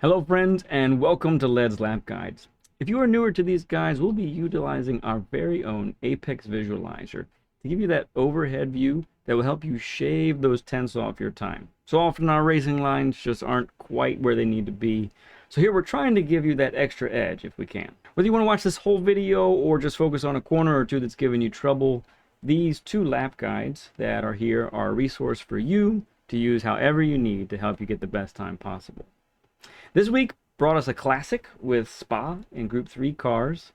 Hello friends, and welcome to Led's Lap Guides. If you are newer to these guides, we'll be utilizing our very own Apex Visualizer to give you that overhead view that will help you shave those tenths off your time. So often our racing lines just aren't quite where they need to be. So here we're trying to give you that extra edge if we can. Whether you want to watch this whole video or just focus on a corner or two that's giving you trouble, these two lap guides that are here are a resource for you to use however you need to help you get the best time possible. This week brought us a classic with Spa in Group 3 cars,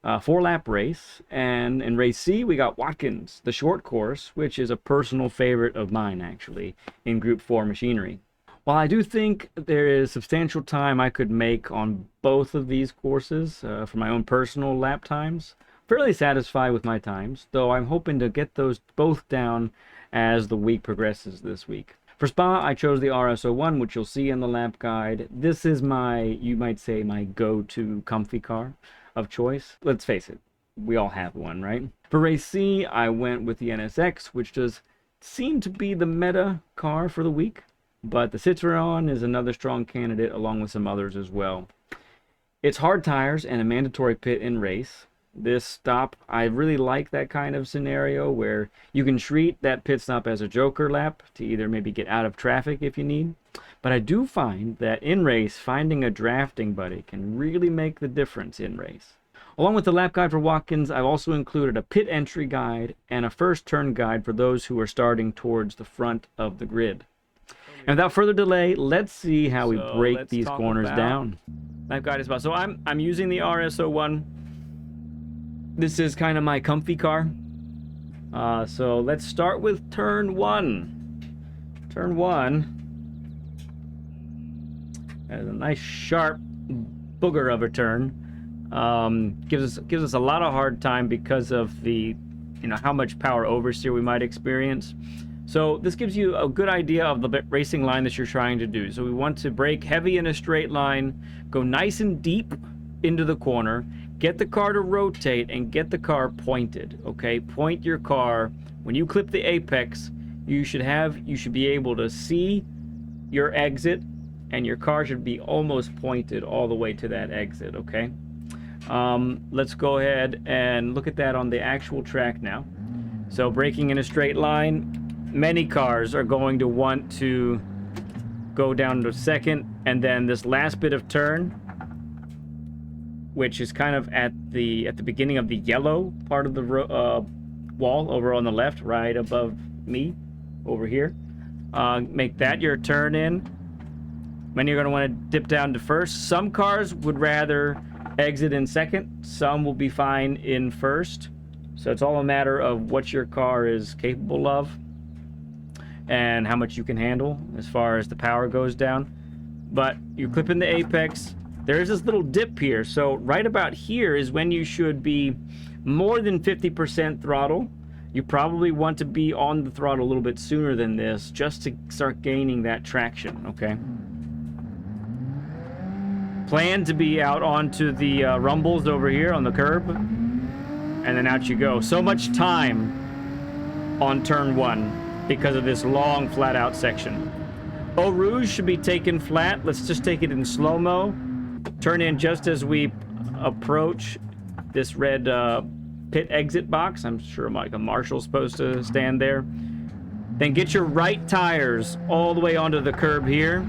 4-lap race, and in Race C we got Watkins, the short course, which is a personal favorite of mine actually, in Group 4 machinery. While I do think there is substantial time I could make on both of these courses for my own personal lap times, fairly satisfied with my times, though I'm hoping to get those both down as the week progresses this week. For Spa, I chose the RS01, which you'll see in the lap guide. This is my, you might say, my go-to comfy car of choice. Let's face it, we all have one, right? For Race C, I went with the NSX, which does seem to be the meta car for the week, but the Citroën is another strong candidate, along with some others as well. It's hard tires and a mandatory pit in race. This stop, I really like that kind of scenario where you can treat that pit stop as a joker lap to either maybe get out of traffic if you need. But I do find that in race, finding a drafting buddy can really make the difference in race. Along with the lap guide for Watkins, I've also included a pit entry guide and a first turn guide for those who are starting towards the front of the grid. And without further delay, let's see how we break these corners down. Lap guide is about. So I'm using the RS01. This is kind of my comfy car. So let's start with turn 1. Turn 1 has a nice sharp booger of a turn. Gives us a lot of hard time because of the, how much power oversteer we might experience. So this gives you a good idea of the racing line that you're trying to do. So we want to brake heavy in a straight line, go nice and deep into the corner, get the car to rotate, and get the car pointed. Okay, point your car. When you clip the apex, you should be able to see your exit, and your car should be almost pointed all the way to that exit. Okay, let's go ahead and look at that on the actual track now. So braking in a straight line, many cars are going to want to go down to second, and then this last bit of turn, which is kind of at the beginning of the yellow part of the wall over on the left, right above me over here. Make that your turn in. Many are going to want to dip down to first. Some cars would rather exit in second. Some will be fine in first. So it's all a matter of what your car is capable of and how much you can handle as far as the power goes down. But you clip in the apex. There's this little dip here, so right about here is when you should be more than 50% throttle. You probably want to be on the throttle a little bit sooner than this just to start gaining that traction, okay? Plan to be out onto the rumbles over here on the curb, and then out you go. So much time on turn 1 because of this long flat out section. Eau Rouge should be taken flat. Let's just take it in slow-mo. Turn in just as we approach this red pit exit box. I'm sure like a marshal's supposed to stand there. Then get your right tires all the way onto the curb here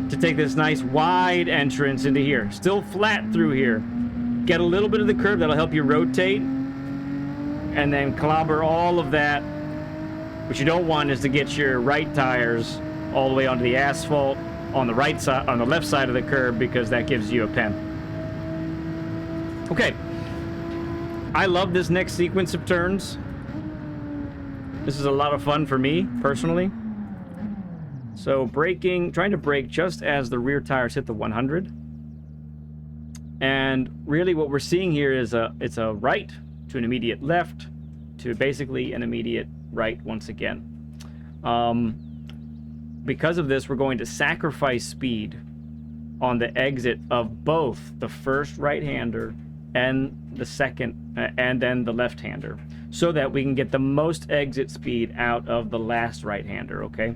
to take this nice wide entrance into here. Still flat through here. Get a little bit of the curb, that'll help you rotate. And then clobber all of that. What you don't want is to get your right tires all the way onto the asphalt on the right side, on the left side of the curb, because that gives you a pen. Okay, I love this next sequence of turns. This is a lot of fun for me personally. So trying to brake just as the rear tires hit the 100. And really what we're seeing here is it's a right to an immediate left to basically an immediate right once again. Because of this, we're going to sacrifice speed on the exit of both the first right-hander and the second, and then the left-hander, so that we can get the most exit speed out of the last right-hander, okay?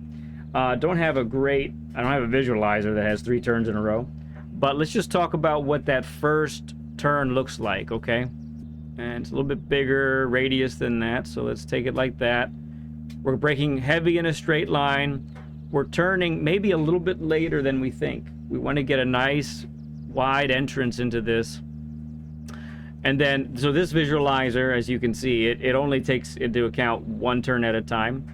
Don't have a great, I don't have a visualizer that has 3 turns in a row. But let's just talk about what that first turn looks like, okay? And it's a little bit bigger radius than that, so let's take it like that. We're braking heavy in a straight line. We're turning maybe a little bit later than we think. We want to get a nice wide entrance into this. And then, so this visualizer, as you can see, it only takes into account 1 turn at a time.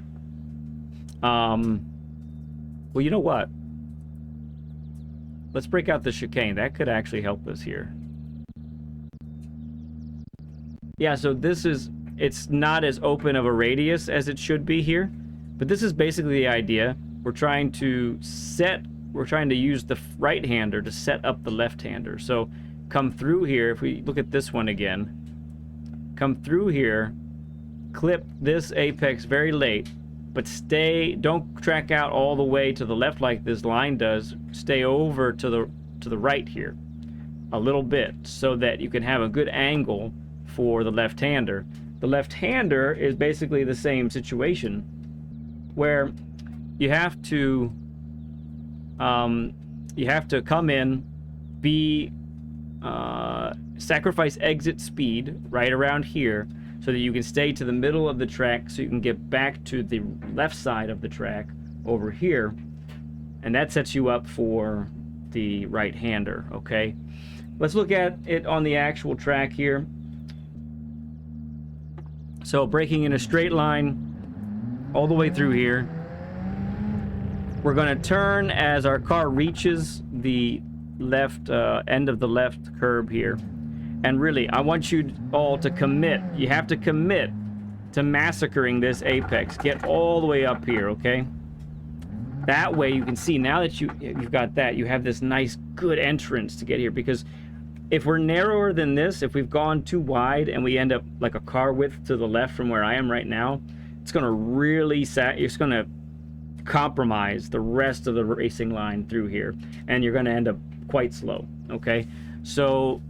Well, you know what? Let's break out the chicane. That could actually help us here. Yeah, so this is, it's not as open of a radius as it should be here, but this is basically the idea. We're trying to use the right-hander to set up the left-hander. So come through here, if we look at this one again, come through here, clip this apex very late, but don't track out all the way to the left like this line does. Stay over to the right here a little bit so that you can have a good angle for the left-hander. The left-hander is basically the same situation where you have to come in, sacrifice exit speed right around here so that you can stay to the middle of the track so you can get back to the left side of the track over here, and that sets you up for the right-hander, okay? Let's look at it on the actual track here. So braking in a straight line all the way through here. We're going to turn as our car reaches the left end of the left curb here. And really, I want you all to commit. You have to commit to massacring this apex. Get all the way up here, okay? That way you can see, now that you've got that, you have this nice, good entrance to get here. Because if we're narrower than this, if we've gone too wide and we end up like a car width to the left from where I am right now, it's going to really, it's going to compromise the rest of the racing line through here. And you're going to end up quite slow, okay? So,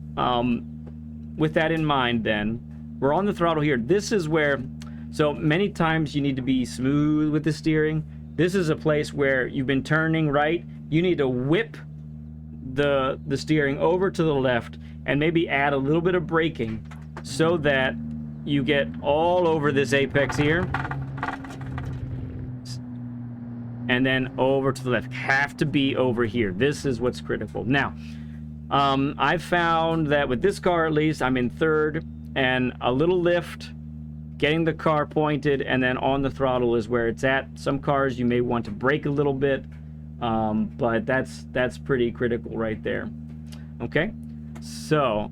with that in mind, then we're on the throttle here. This is where, so many times you need to be smooth with the steering. This is a place where you've been turning right. You need to whip the steering over to the left and maybe add a little bit of braking so that you get all over this apex here and then over to the left. Have to be over here. This is what's critical. Now, I've found that with this car, at least, I'm in third, and a little lift, getting the car pointed, and then on the throttle is where it's at. Some cars you may want to brake a little bit, but that's pretty critical right there. Okay, so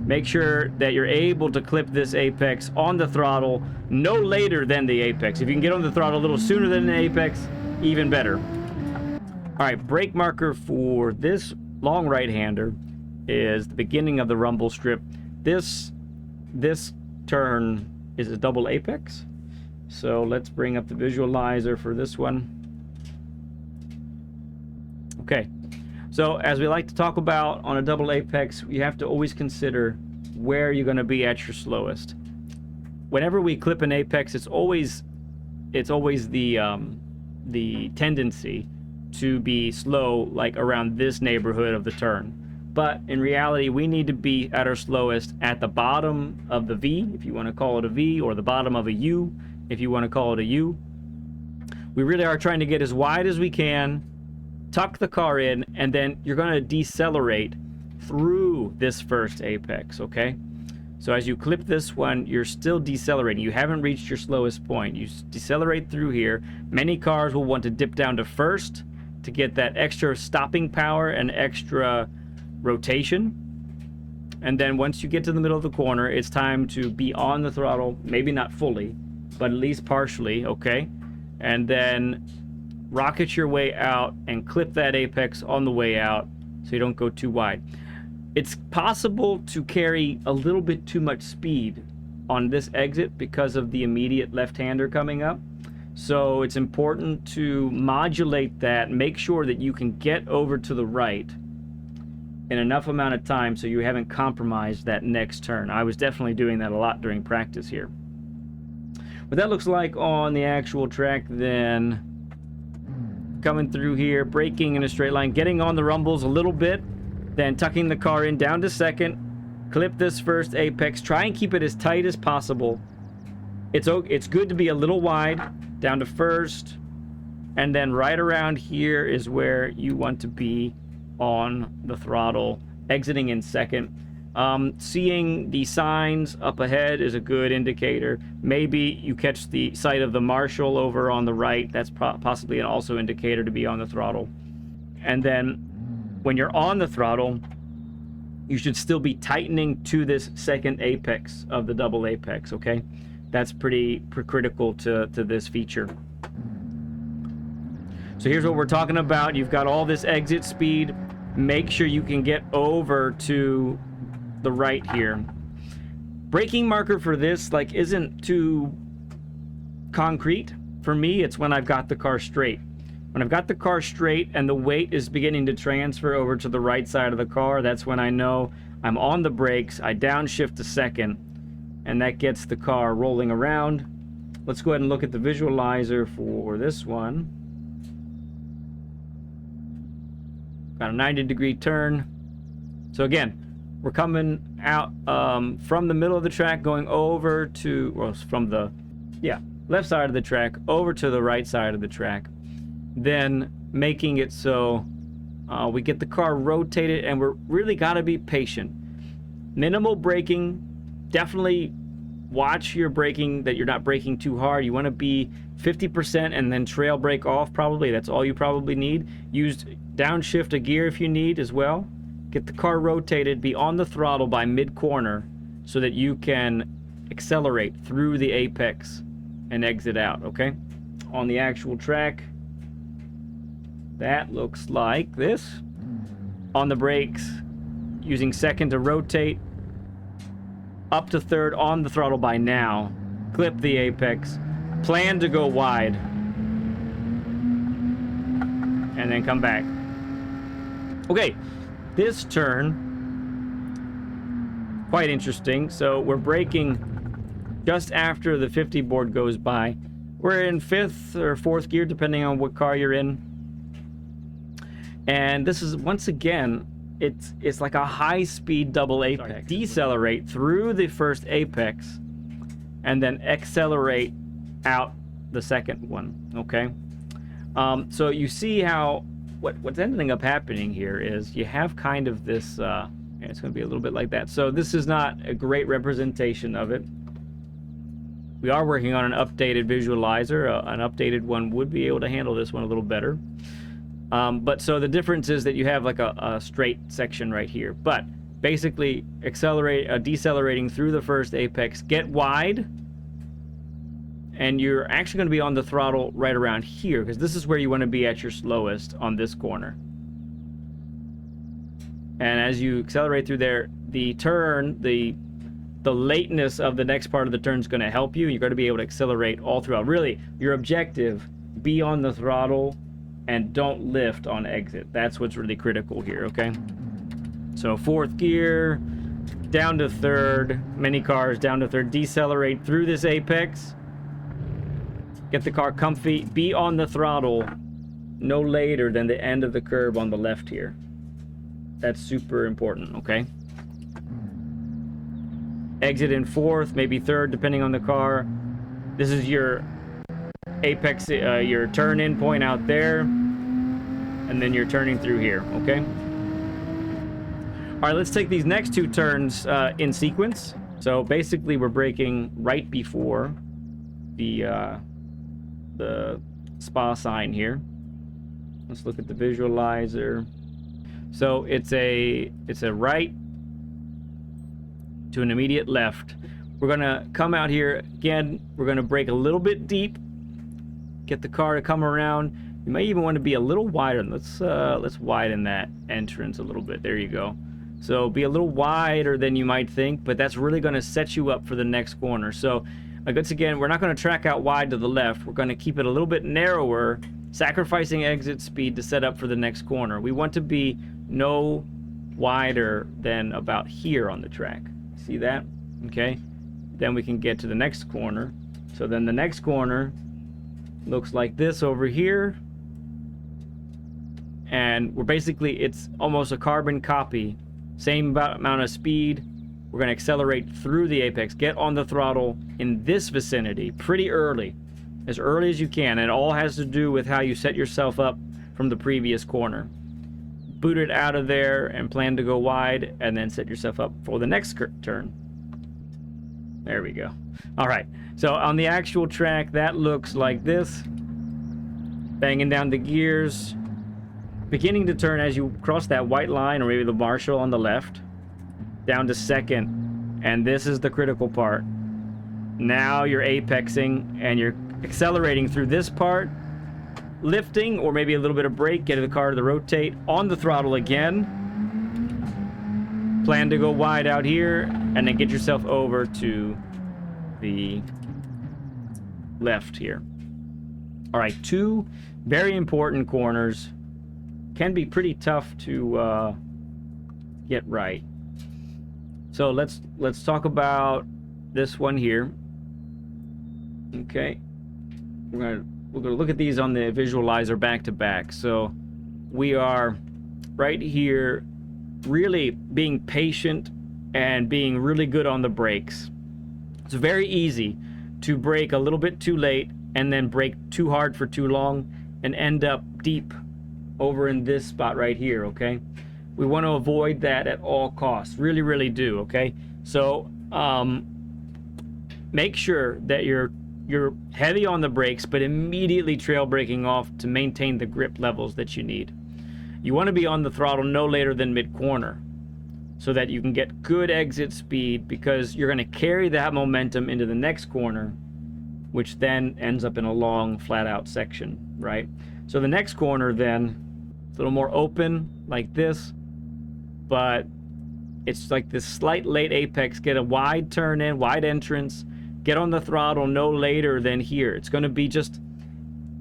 make sure that you're able to clip this apex on the throttle no later than the apex. If you can get on the throttle a little sooner than the apex, even better. All right, brake marker for this long right-hander is the beginning of the rumble strip. This turn is a double apex. So let's bring up the visualizer for this one. Okay, so as we like to talk about on a double apex, you have to always consider where you're going to be at your slowest. Whenever we clip an apex, it's always the tendency to be slow, like around this neighborhood of the turn. But in reality, we need to be at our slowest at the bottom of the V, if you want to call it a V, or the bottom of a U, if you want to call it a U. We really are trying to get as wide as we can, tuck the car in, and then you're going to decelerate through this first apex, okay? So as you clip this one, you're still decelerating. You haven't reached your slowest point. You decelerate through here. Many cars will want to dip down to first to get that extra stopping power and extra rotation. And then once you get to the middle of the corner, it's time to be on the throttle, maybe not fully, but at least partially, okay? And then rocket your way out and clip that apex on the way out so you don't go too wide. It's possible to carry a little bit too much speed on this exit because of the immediate left-hander coming up. So it's important to modulate that, make sure that you can get over to the right in enough amount of time so you haven't compromised that next turn. I was definitely doing that a lot during practice here. what that looks like on the actual track. Then coming through here, braking in a straight line, getting on the rumbles a little bit, then tucking the car in down to second, clip this first apex, try and keep it as tight as possible. It's good to be a little wide, down to first, and then right around here is where you want to be on the throttle, exiting in second. Seeing the signs up ahead is a good indicator. Maybe you catch the sight of the marshal over on the right. That's possibly an also indicator to be on the throttle. And then when you're on the throttle, you should still be tightening to this second apex of the double apex, okay? That's pretty critical to this feature. So here's what we're talking about. You've got all this exit speed. Make sure you can get over to the right here. Braking marker for this isn't too concrete. For me, it's when I've got the car straight. When I've got the car straight and the weight is beginning to transfer over to the right side of the car, that's when I know I'm on the brakes. I downshift to second, and that gets the car rolling around. Let's go ahead and look at the visualizer for this one. Got a 90-degree turn. So again, we're coming out from the middle of the track, going over to, well, from the left side of the track over to the right side of the track. Then making it so we get the car rotated, and we're really got to be patient. Minimal braking. Definitely watch your braking, that you're not braking too hard. You want to be 50% and then trail brake off probably. That's all you probably need. Use downshift a gear if you need as well. Get the car rotated, be on the throttle by mid-corner so that you can accelerate through the apex and exit out, okay? On the actual track, that looks like this. On the brakes, using second to rotate, up to third on the throttle by now. Clip the apex, plan to go wide, and then come back. Okay. This turn, quite interesting. So we're braking just after the 50 board goes by. We're in 5th or 4th gear, depending on what car you're in. And this is, once again, it's like a high-speed double apex. Decelerate through the first apex, and then accelerate out the second one, okay? So you see how what's ending up happening here is you have kind of this, it's going to be a little bit like that. So this is not a great representation of it. We are working on an updated visualizer. An updated one would be able to handle this one a little better. But so the difference is that you have like a straight section right here. But basically, decelerating through the first apex, get wide, and you're actually going to be on the throttle right around here, because this is where you want to be at your slowest on this corner. And as you accelerate through there, the turn, the lateness of the next part of the turn is going to help you. You're going to be able to accelerate all throughout. Really, your objective, be on the throttle and don't lift on exit. That's what's really critical here, okay? So 4th gear, down to 3rd, many cars down to 3rd, decelerate through this apex. Get the car comfy, be on the throttle no later than the end of the curb on the left here. That's super important, okay? Exit in 4th, maybe 3rd, depending on the car. This is your apex, your turn-in point out there, and then you're turning through here, okay? All right, let's take these next 2 turns in sequence. So basically, we're braking right before the spa sign here. Let's look at the visualizer. So it's a right to an immediate left. We're gonna come out here again. We're gonna brake a little bit deep, get the car to come around. You may even want to be a little wider. Let's widen that entrance a little bit. There you go. So be a little wider than you might think, but that's really going to set you up for the next corner. So once again, we're not going to track out wide to the left. We're going to keep it a little bit narrower, sacrificing exit speed to set up for the next corner. We want to be no wider than about here on the track. See that? Okay. Then we can get to the next corner So then the next corner looks like this over here. And we're basically, it's almost a carbon copy. Same amount of speed. We're going to accelerate through the apex. Get on the throttle in this vicinity pretty early. As early as you can. And it all has to do with how you set yourself up from the previous corner. Boot it out of there and plan to go wide. And then set yourself up for the next turn. There we go. Alright. So on the actual track, that looks like this. Banging down the gears. Beginning to turn as you cross that white line, or maybe the marshal on the left. Down to second. And this is the critical part. Now you're apexing and you're accelerating through this part. Lifting, or maybe a little bit of brake, get the car to the rotate. On the throttle again. Plan to go wide out here. And then get yourself over to the left here. Alright, 2 very important corners. Can be pretty tough to get right. So let's talk about this one here. Okay, we're gonna look at these on the visualizer back to back. So we are right here, really being patient and being really good on the brakes. It's very easy to brake a little bit too late and then brake too hard for too long and end up deep over in this spot right here, okay? We want to avoid that at all costs. Really, really do, okay? So, make sure that you're heavy on the brakes, but immediately trail braking off to maintain the grip levels that you need. You want to be on the throttle no later than mid-corner so that you can get good exit speed, because you're going to carry that momentum into the next corner, which then ends up in a long, flat-out section, right? So the next corner then, a little more open like this, but it's like this slight late apex. Get a wide turn in, wide entrance, get on the throttle no later than here. It's going to be just,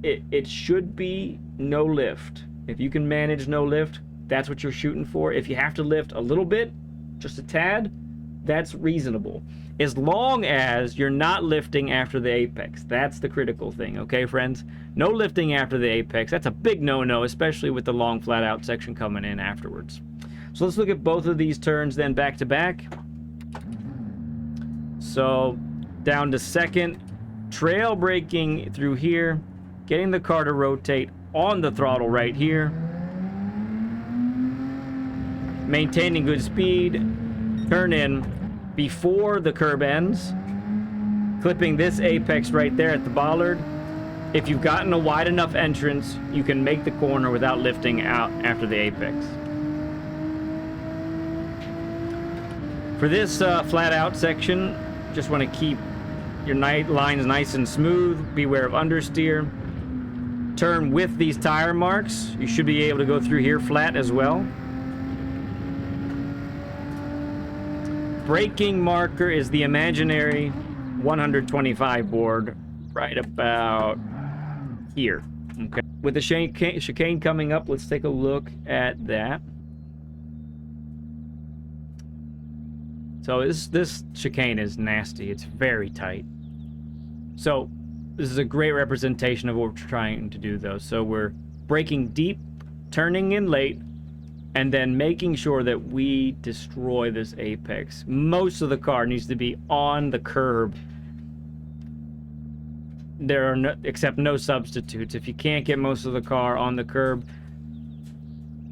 it should be no lift. If you can manage no lift, that's what you're shooting for. If you have to lift a little bit, just a tad, that's reasonable. As long as you're not lifting after the apex. That's the critical thing, okay, friends? No lifting after the apex. That's a big no-no, especially with the long flat-out section coming in afterwards. So let's look at both of these turns then back to back. So down to second, trail braking through here, getting the car to rotate on the throttle right here, maintaining good speed, turn in before the curb ends, clipping this apex right there at the bollard. If you've gotten a wide enough entrance, you can make the corner without lifting out after the apex. For this flat out section, just want to keep your lines nice and smooth. Beware of understeer. Turn with these tire marks. You should be able to go through here flat as well. Braking marker is the imaginary 125 board right about here. Okay. With the chicane coming up, let's take a look at that. So this chicane is nasty. It's very tight. So this is a great representation of what we're trying to do, though. So we're braking deep, turning in late, and then making sure that we destroy this apex. Most of the car needs to be on the curb. There are no substitutes. If you can't get most of the car on the curb,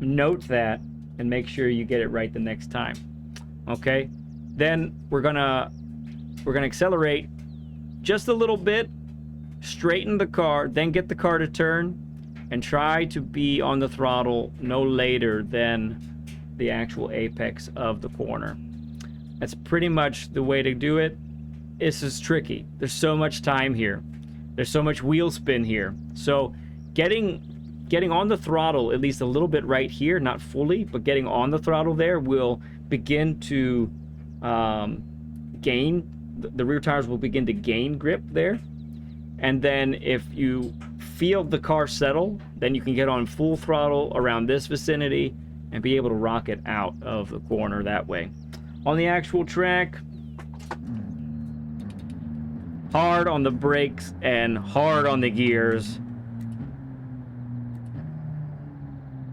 note that and make sure you get it right the next time. Okay? Then we're gonna accelerate just a little bit, straighten the car, then get the car to turn, and try to be on the throttle no later than the actual apex of the corner. That's pretty much the way to do it. This is tricky. There's so much time here. There's so much wheel spin here. So getting on the throttle at least a little bit right here, not fully, but getting on the throttle there will begin to gain, the rear tires will begin to gain grip there. And then if you feel the car settle, then you can get on full throttle around this vicinity and be able to rock it out of the corner that way. On the actual track, Hard on the brakes and hard on the gears.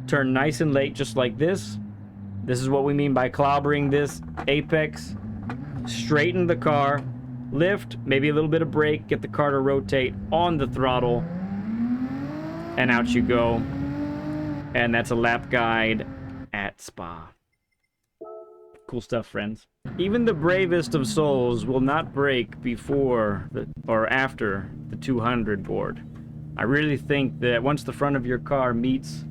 Turn nice and late, just like this. This is what we mean by clobbering this apex. Straighten the car, lift, maybe a little bit of brake, get the car to rotate on the throttle, and out you go. And that's a lap guide at Spa. Cool stuff, friends. Even the bravest of souls will not brake before or after the 200 board. I really think that once the front of your car meets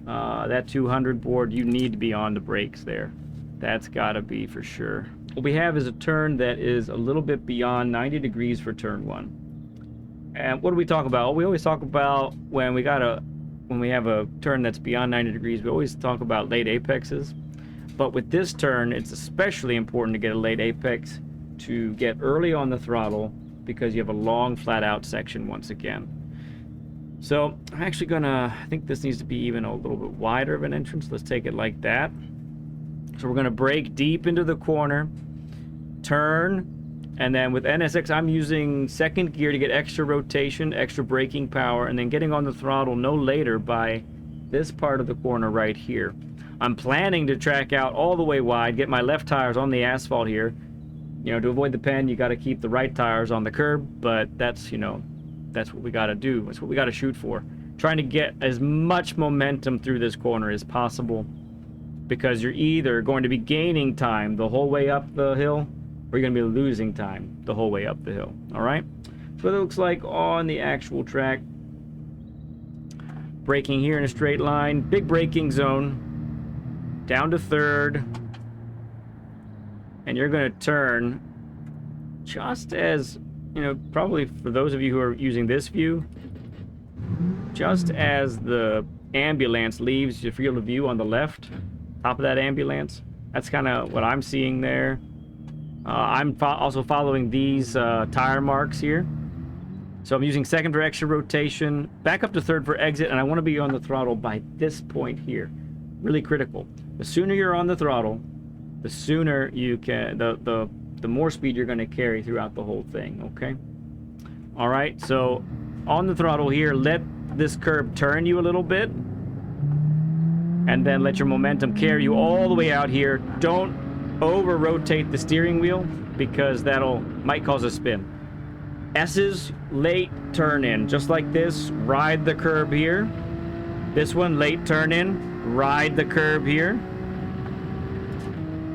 that 200 board, you need to be on the brakes there. That's gotta be for sure. What we have is a turn that is a little bit beyond 90 degrees for turn 1. And what do we talk about? We always talk about when we have a turn that's beyond 90 degrees, we always talk about late apexes. But with this turn, it's especially important to get a late apex to get early on the throttle because you have a long flat out section once again. So I'm actually gonna, I think this needs to be even a little bit wider of an entrance. Let's take it like that. So we're gonna brake deep into the corner, turn, and then with NSX, I'm using second gear to get extra rotation, extra braking power, and then getting on the throttle no later by this part of the corner right here. I'm planning to track out all the way wide, get my left tires on the asphalt here. You know, to avoid the pen, you got to keep the right tires on the curb, but that's, you know, that's what we got to do. That's what we got to shoot for. Trying to get as much momentum through this corner as possible, because you're either going to be gaining time the whole way up the hill, or you're going to be losing time the whole way up the hill. All right? So what it looks like on the actual track. Braking here in a straight line. Big braking zone. Down to third. And you're going to turn just as, you know, probably for those of you who are using this view, just as the ambulance leaves your field of view on the left, top of that ambulance. That's kind of what I'm seeing there. I'm also following these tire marks here. So I'm using second for extra rotation, back up to third for exit, and I want to be on the throttle by this point here. Really critical. The sooner you're on the throttle, the sooner you can, the more speed you're going to carry throughout the whole thing, okay? All right, so on the throttle here, let this curb turn you a little bit, and then let your momentum carry you all the way out here. Don't over rotate the steering wheel, because might cause a spin. S's late turn in, just like this. Ride the curb here. This one, late turn in, ride the curb here.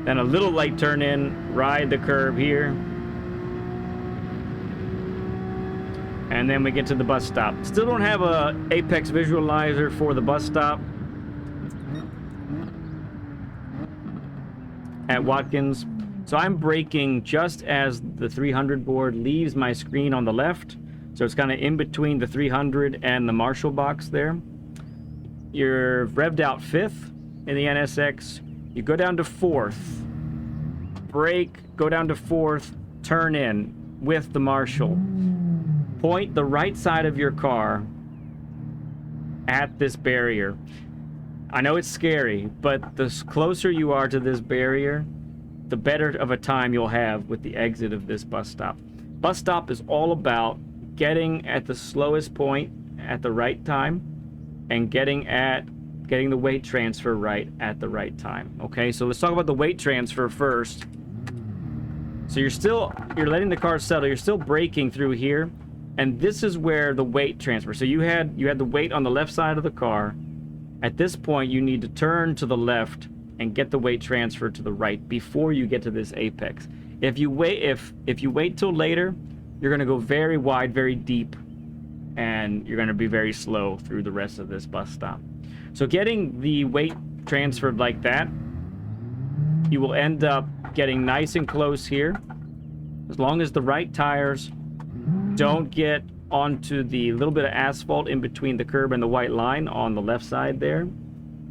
Then a little late turn in, ride the curb here. And then we get to the bus stop. Still don't have a apex visualizer for the bus stop at Watkins. So I'm braking just as the 300 board leaves my screen on the left. So it's kind of in between the 300 and the Marshall box there. You're revved out 5th in the NSX. You go down to 4th. Brake, go down to 4th, turn in with the Marshall. Point the right side of your car at this barrier. I know it's scary, but the closer you are to this barrier, the better of a time you'll have with the exit of this bus stop. Bus stop is all about getting at the slowest point at the right time and getting the weight transfer right at the right time. Okay, so let's talk about the weight transfer first. So you're letting the car settle, you're still braking through here, and this is where the weight transfer. So you had the weight on the left side of the car. At this point, you need to turn to the left and get the weight transfer to the right before you get to this apex. If you wait till later, you're going to go very wide, very deep, and you're going to be very slow through the rest of this bus stop. So getting the weight transferred like that, you will end up getting nice and close here. As long as the right tires don't get onto the little bit of asphalt in between the curb and the white line on the left side there.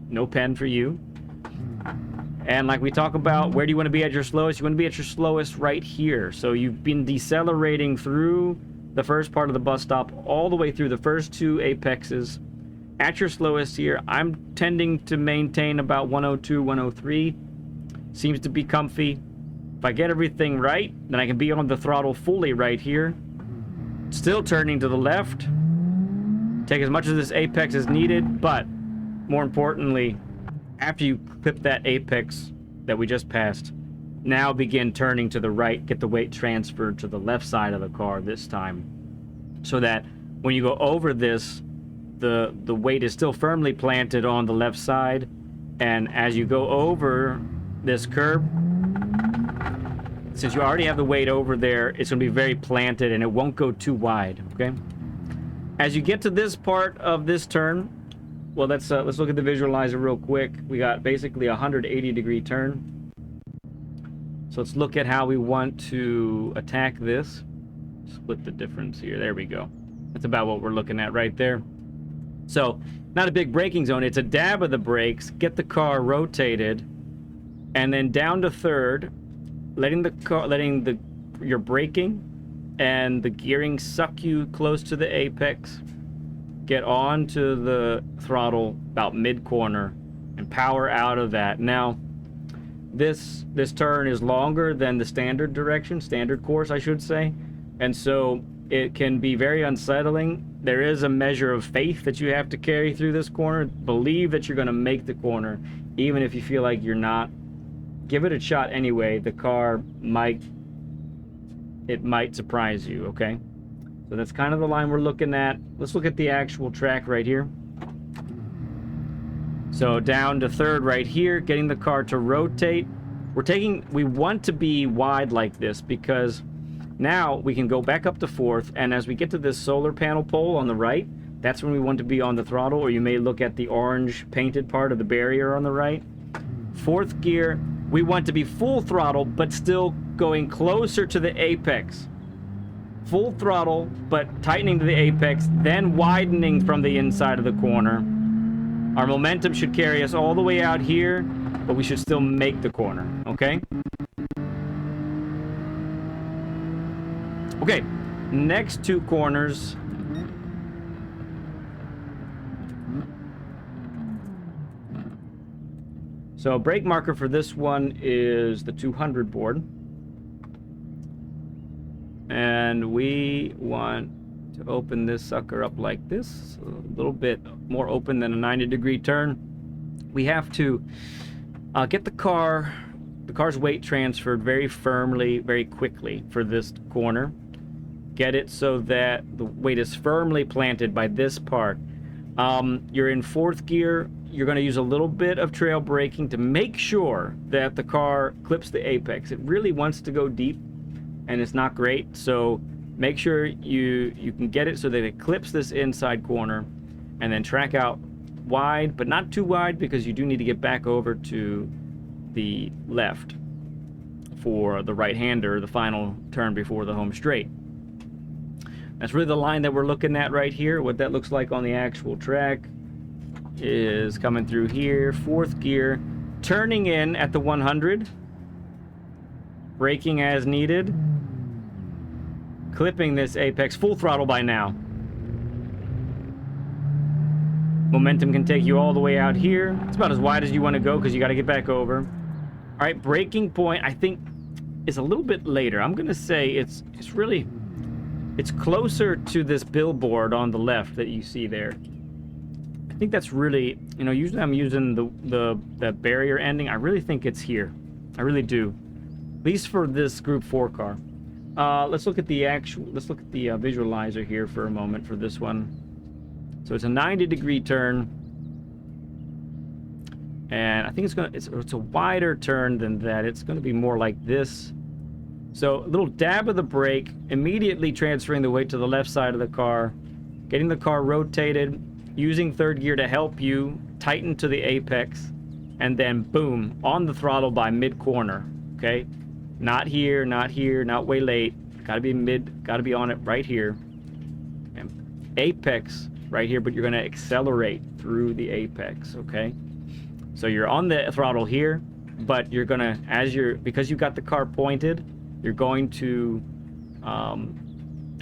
No pen for you. And like we talk about, where do you want to be at your slowest? You want to be at your slowest right here. So you've been decelerating through the first part of the bus stop all the way through the first 2 apexes. At your slowest here, I'm tending to maintain about 102, 103. Seems to be comfy. If I get everything right, then I can be on the throttle fully right here. Still turning to the left. Take as much of this apex as needed, but more importantly, after you clip that apex that we just passed, now begin turning to the right, get the weight transferred to the left side of the car this time, so that when you go over this, the weight is still firmly planted on the left side, and as you go over this curb, since you already have the weight over there, it's going to be very planted and it won't go too wide, okay? As you get to this part of this turn, well, let's look at the visualizer real quick. We got basically a 180-degree turn. So let's look at how we want to attack this. Split the difference here. There we go. That's about what we're looking at right there. So, not a big braking zone. It's a dab of the brakes. Get the car rotated, and then down to third, letting your braking and the gearing suck you close to the apex. Get on to the throttle about mid-corner and power out of that. Now, this turn is longer than the standard direction, standard course, I should say, and so it can be very unsettling. There is a measure of faith that you have to carry through this corner. Believe that you're going to make the corner, even if you feel like you're not. Give it a shot anyway. The car might surprise you, okay? So that's kind of the line we're looking at. Let's look at the actual track right here. So down to third right here, getting the car to rotate. We want to be wide like this because now we can go back up to fourth, and as we get to this solar panel pole on the right, that's when we want to be on the throttle, or you may look at the orange painted part of the barrier on the right. Fourth gear, we want to be full throttle, but still going closer to the apex. Full throttle, but tightening to the apex, then widening from the inside of the corner. Our momentum should carry us all the way out here, but we should still make the corner, okay? Okay, next two corners. So brake marker for this one is the 200 board. And we want to open this sucker up like this, a little bit more open than a 90-degree turn. We have to get the car's weight transferred very firmly, very quickly for this corner. Get it so that the weight is firmly planted by this part. You're in fourth gear. You're going to use a little bit of trail braking to make sure that the car clips the apex. It really wants to go deep, and it's not great, so make sure you can get it so that it clips this inside corner, and then track out wide, but not too wide, because you do need to get back over to the left for the right-hander, the final turn before the home straight. That's really the line that we're looking at right here. What that looks like on the actual track is coming through here, fourth gear, turning in at the 100, braking as needed, clipping this apex, full throttle by now. Momentum can take you all the way out here. It's about as wide as you want to go because you got to get back over. All right, braking point, I think, is a little bit later. I'm going to say it's closer to this billboard on the left that you see there. I think that's really, usually I'm using the barrier ending. I really think it's here. I really do. At least for this Group 4 car. Let's look at the visualizer here for a moment for this one. So it's a 90-degree turn. And I think it's a wider turn than that. It's going to be more like this. So a little dab of the brake, immediately transferring the weight to the left side of the car, getting the car rotated, using third gear to help you tighten to the apex, and then boom, on the throttle by mid-corner, okay? Not here, not here, not way late. Gotta be mid, gotta be on it right here. And apex right here, but you're gonna accelerate through the apex, okay? So you're on the throttle here, but you're gonna, because you got the car pointed, you're going to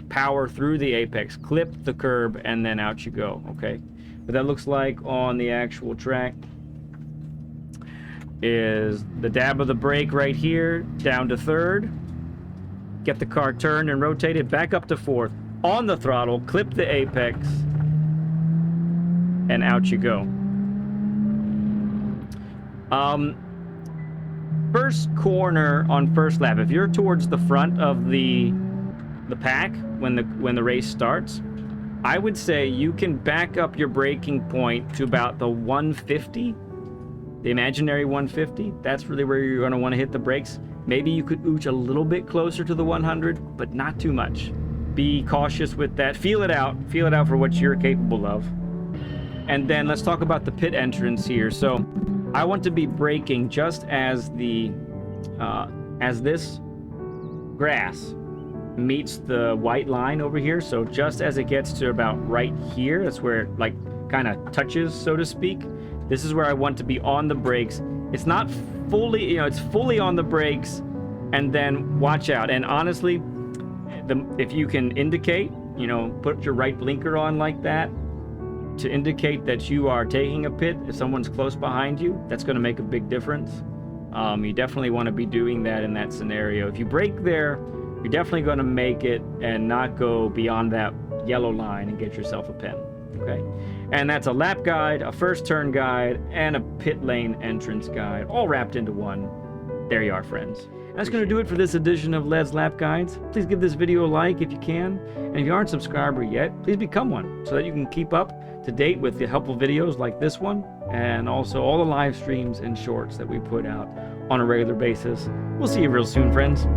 power through the apex, clip the curb, and then out you go, okay? What that looks like on the actual track is the dab of the brake right here, down to third, get the car turned and rotated, back up to fourth, on the throttle, clip the apex, and out you go. First corner on first lap, if you're towards the front of the pack when the race starts, I would say you can back up your braking point to about the 150, the imaginary 150. That's really where you're going to want to hit the brakes. Maybe you could ooch a little bit closer to the 100, but not too much. Be cautious with that. Feel it out for what you're capable of. And then let's talk about the pit entrance here. So I want to be braking just as as this grass meets the white line over here. So just as it gets to about right here, that's where it like kind of touches, so to speak. This is where I want to be on the brakes. It's not fully, it's fully on the brakes, and then watch out. And honestly, if you can indicate, put your right blinker on like that to indicate that you are taking a pit. If someone's close behind you, that's going to make a big difference. You definitely want to be doing that in that scenario. If you brake there, you're definitely going to make it and not go beyond that yellow line and get yourself a pin. Okay, and that's a lap guide, a first turn guide, and a pit lane entrance guide, all wrapped into one. There you are, friends. That's going to do it for this edition of Led's Lap Guides. Please give this video a like if you can, and if you aren't a subscriber yet, please become one so that you can keep up to date with the helpful videos like this one, and also all the live streams and shorts that we put out on a regular basis. We'll see you real soon, friends.